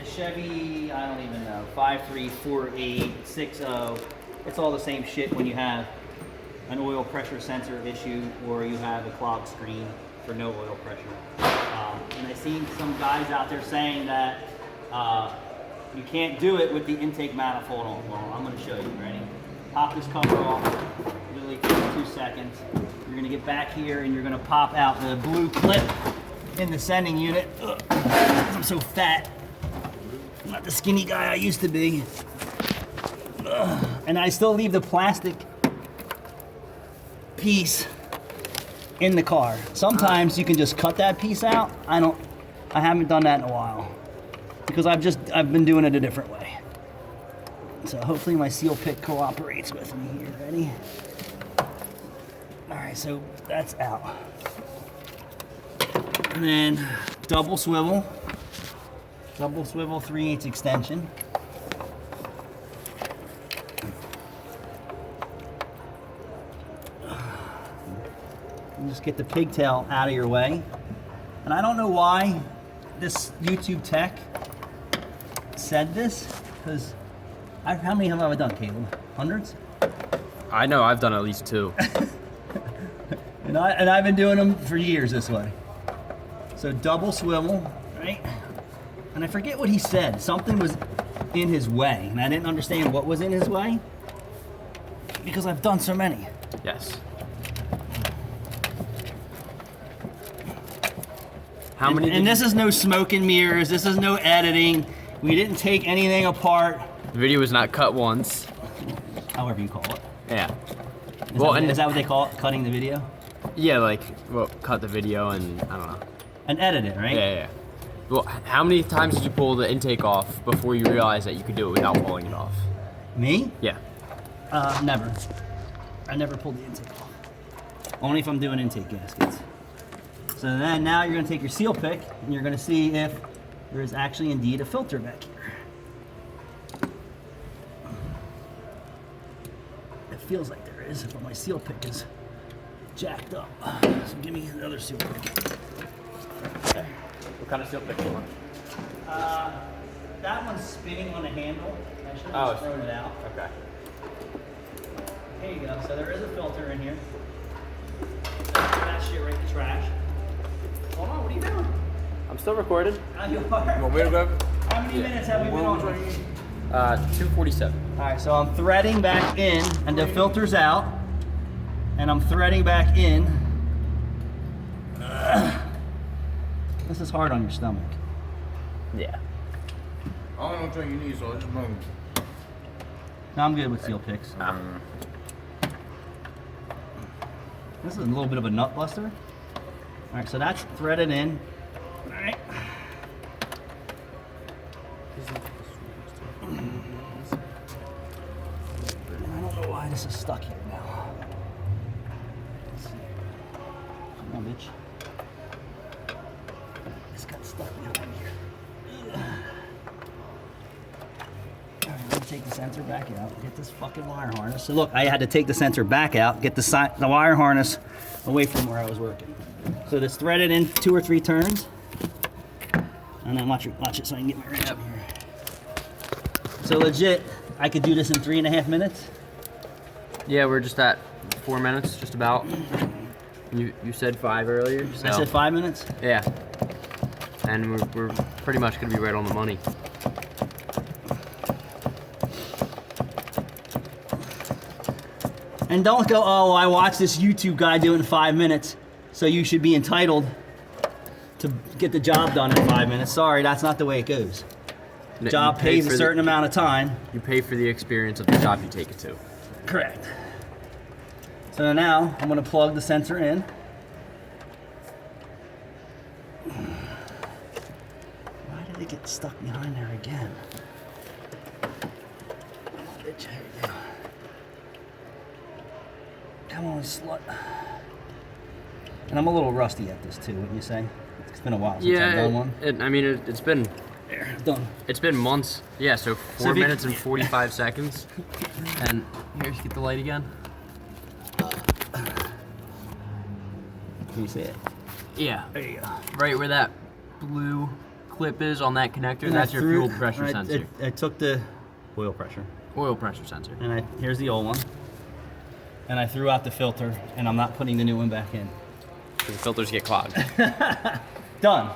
a Chevy, I don't even know, 5.3, 4.8, 6.0. It's all the same shit when you have an oil pressure sensor issue or you have a clogged screen for no oil pressure. And I've seen some guys out there saying that you can't do it with the intake manifold on. Well, I'm going to show you. Ready? Pop this cover off. Literally 2 seconds. You're going to get back here and you're going to pop out the blue clip in the sending unit. Ugh, I'm so fat. I'm not the skinny guy I used to be. Ugh. And I still leave the plastic piece in the car. Sometimes you can just cut that piece out. I haven't done that in a while because I've been doing it a different way. So hopefully my seal pick cooperates with me here. Ready? All right, so that's out. And then double swivel 3/8 extension. And just get the pigtail out of your way. And I don't know why this YouTube tech said this, because how many have I done, Caleb? Hundreds? I know I've done at least 2. and I've been doing them for years this way. So double swivel, right? And I forget what he said. Something was in his way, and I didn't understand what was in his way because I've done so many. Yes. And this is no smoke and mirrors. This is no editing. We didn't take anything apart. The video was not cut once. However you call it. Yeah. Is that what they call it? Cutting the video? Yeah, like, well, cut the video and, I don't know. And edit it, right? Yeah. Well, how many times did you pull the intake off before you realized that you could do it without pulling it off? Me? Yeah. Never. I never pulled the intake off. Only if I'm doing intake gaskets. So then now you're going to take your seal pick and you're going to see if there is actually indeed a filter back here. It feels like there is, but my seal pick is jacked up. So give me another seal pick. Okay. What kind of seal pick do you want? That one's spinning on the handle. I should have just thrown it out. Okay. There you go. So there is a filter in here. Throw that shit right in the trash. Hold on, what are you doing? I'm still recording. You are? You want me to go? How many minutes have we been on? 2:47. Alright, so I'm threading back in, and the filter's out. And I'm threading back in. This is hard on your stomach. Yeah. I don't know which one you need, so I just move. No, I'm good with seal picks. This is a little bit of a nut buster. Alright, so that's threaded in. Alright. I don't know why this is stuck here now. Let's see. Come on, bitch. This got stuck behind here. Alright, let me take the sensor back out. Get this fucking wire harness. So look, I had to take the sensor back out, get the wire harness away from where I was working. So this threaded in 2 or 3 turns. And then watch it so I can get my wrench up here. So legit, I could do this in 3.5 minutes. Yeah, we're just at 4 minutes, just about. You said 5 earlier. So. I said 5 minutes? Yeah. And we're pretty much gonna be right on the money. And don't go, oh, I watched this YouTube guy do it in 5 minutes, so you should be entitled to get the job done in 5 minutes. Sorry, that's not the way it goes. The job pays a certain amount of time. You pay for the experience of the shop you take it to. Correct. So now I'm going to plug the sensor in. Why did it get stuck behind there again? Bitch, here we go. Come on, slut. And I'm a little rusty at this too, wouldn't you say? It's been a while since I've done one. It's been There, done. It's been months. Yeah, so 4 minutes and 45 seconds. And here, get the light again. Can you see it? Yeah. There you go. Right where that blue clip is on that connector, And that's I your threw- fuel pressure sensor. I took the oil pressure, Oil pressure sensor. and here's the old one. And I threw out the filter, and I'm not putting the new one back in. The filters get clogged. Done.